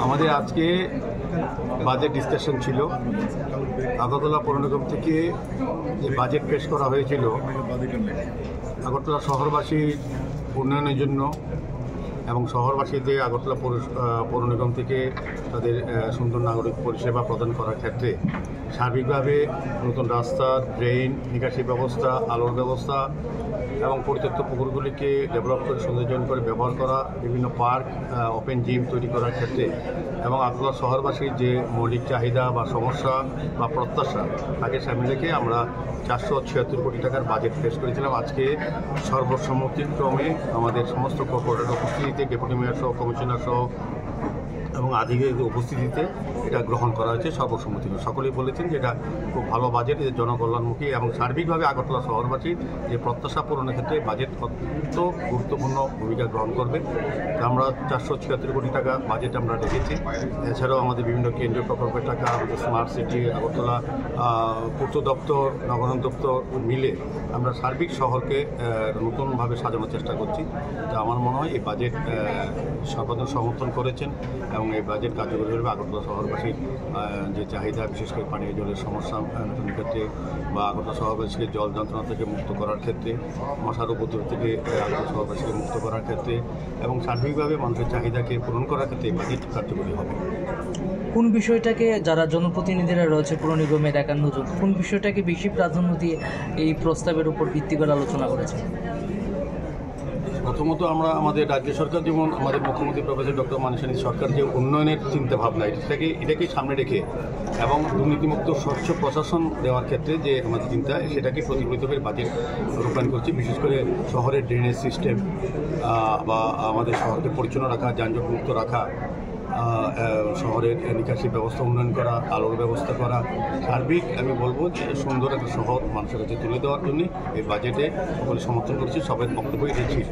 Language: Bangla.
আমাদের আজকে বাজেট ডিসকাশন ছিল। আগরতলা পৌর নিগম থেকে যে বাজেট পেশ করা হয়েছিল আগরতলা শহরবাসীর উন্নয়নের জন্য এবং শহরবাসীদের আগরতলা পৌর নিগম থেকে তাদের সুন্দর নাগরিক পরিষেবা প্রদান করার ক্ষেত্রে সার্বিকভাবে নতুন রাস্তা, ড্রেন, নিকাশি ব্যবস্থা, আলোর ব্যবস্থা এবং পরিত্যক্ত পুকুরগুলিকে ডেভেলপ করে সৌন্দর্যায়ন করে ব্যবহার করা, বিভিন্ন পার্ক, ওপেন জিম তৈরি করার ক্ষেত্রে এবং আগরতলা শহরবাসীর যে মৌলিক চাহিদা বা সমস্যা বা প্রত্যাশা তাকে সামনে রেখে আমরা 476 কোটি টাকার বাজেট পেশ করেছিলাম। আজকে সর্বসম্মতিক্রমে আমাদের সমস্ত কর্পোরেটর উপস্থিতিতে, ডেপুটি মেয়র সহ, কমিশনার সহ এবং আধিকারিকদের উপস্থিতিতে এটা গ্রহণ করা হয়েছে সর্বসম্মতিক্রমে। সকলেই বলেছেন যে এটা খুব ভালো বাজেট, জনকল্যাণমুখী এবং সার্বিকভাবে আগরতলা শহরবাসীর যে প্রত্যাশা পূরণের ক্ষেত্রে বাজেট অত্যন্ত গুরুত্বপূর্ণ ভূমিকা গ্রহণ করবে। আমরা 476 কোটি টাকা বাজেট আমরা রেখেছি। এছাড়াও আমাদের বিভিন্ন কেন্দ্রীয় প্রকল্পের টাকা, আমাদের স্মার্ট সিটি, আগরতলা পূর্ত দপ্তর, নগরায়ণ দপ্তর মিলে আমরা সার্বিক শহরকে নতুনভাবে সাজানোর চেষ্টা করছি। তো আমার মনে হয় এই বাজেট সর্বাধিক সমর্থন করেছেন এবং এই বাজেট কার্যকরী হবে আগরতলা শহরবাসীর যে চাহিদা, বিশেষ করে পানীয় জলের সমস্যা মেটানোর ক্ষেত্রে বা আগরতলা শহরবাসীকে জল যন্ত্রণা থেকে মুক্ত করার ক্ষেত্রে, মশার উপদ্রব থেকে আগরতলা শহরবাসীকে মুক্ত করার ক্ষেত্রে এবং সার্বিকভাবে মানুষের চাহিদাকে পূরণ করার ক্ষেত্রে বাজেট কার্যকরী হবে। কোন বিষয়টাকে যারা জনপ্রতিনিধিরা রয়েছে পৌর নিগমের 51 জন, কোন বিষয়টাকে বেশি প্রাধান্য দিয়ে এই প্রস্তাবের উপর ভিত্তি করে আলোচনা করেছে? প্রথমত আমরা আমাদের রাজ্য সরকার, যেমন আমাদের মুখ্যমন্ত্রী প্রফেসর ডক্টর মানিক সাহা সরকার যে উন্নয়নের চিন্তাভাবনা এটাকেই সামনে রেখে এবং দুর্নীতিমুক্ত স্বচ্ছ প্রশাসন দেওয়ার ক্ষেত্রে যে আমাদের চিন্তা সেটাকে প্রতিফলিত করে বাজেট রূপায়ণ করছি। বিশেষ করে শহরের ড্রেনেজ সিস্টেম বা আমাদের শহরকে পরিচ্ছন্ন রাখা, যানজট মুক্ত রাখা, শহরের নিকাশি ব্যবস্থা উন্নয়ন করা, আলোর ব্যবস্থা করা, সার্বিক আমি বলবো যে সুন্দর একটা শহর মানুষের কাছে তুলে দেওয়ার জন্য এই বাজেটে সকলে সমর্থন করছি। সবাই বক্তব্য এটাই ছিল।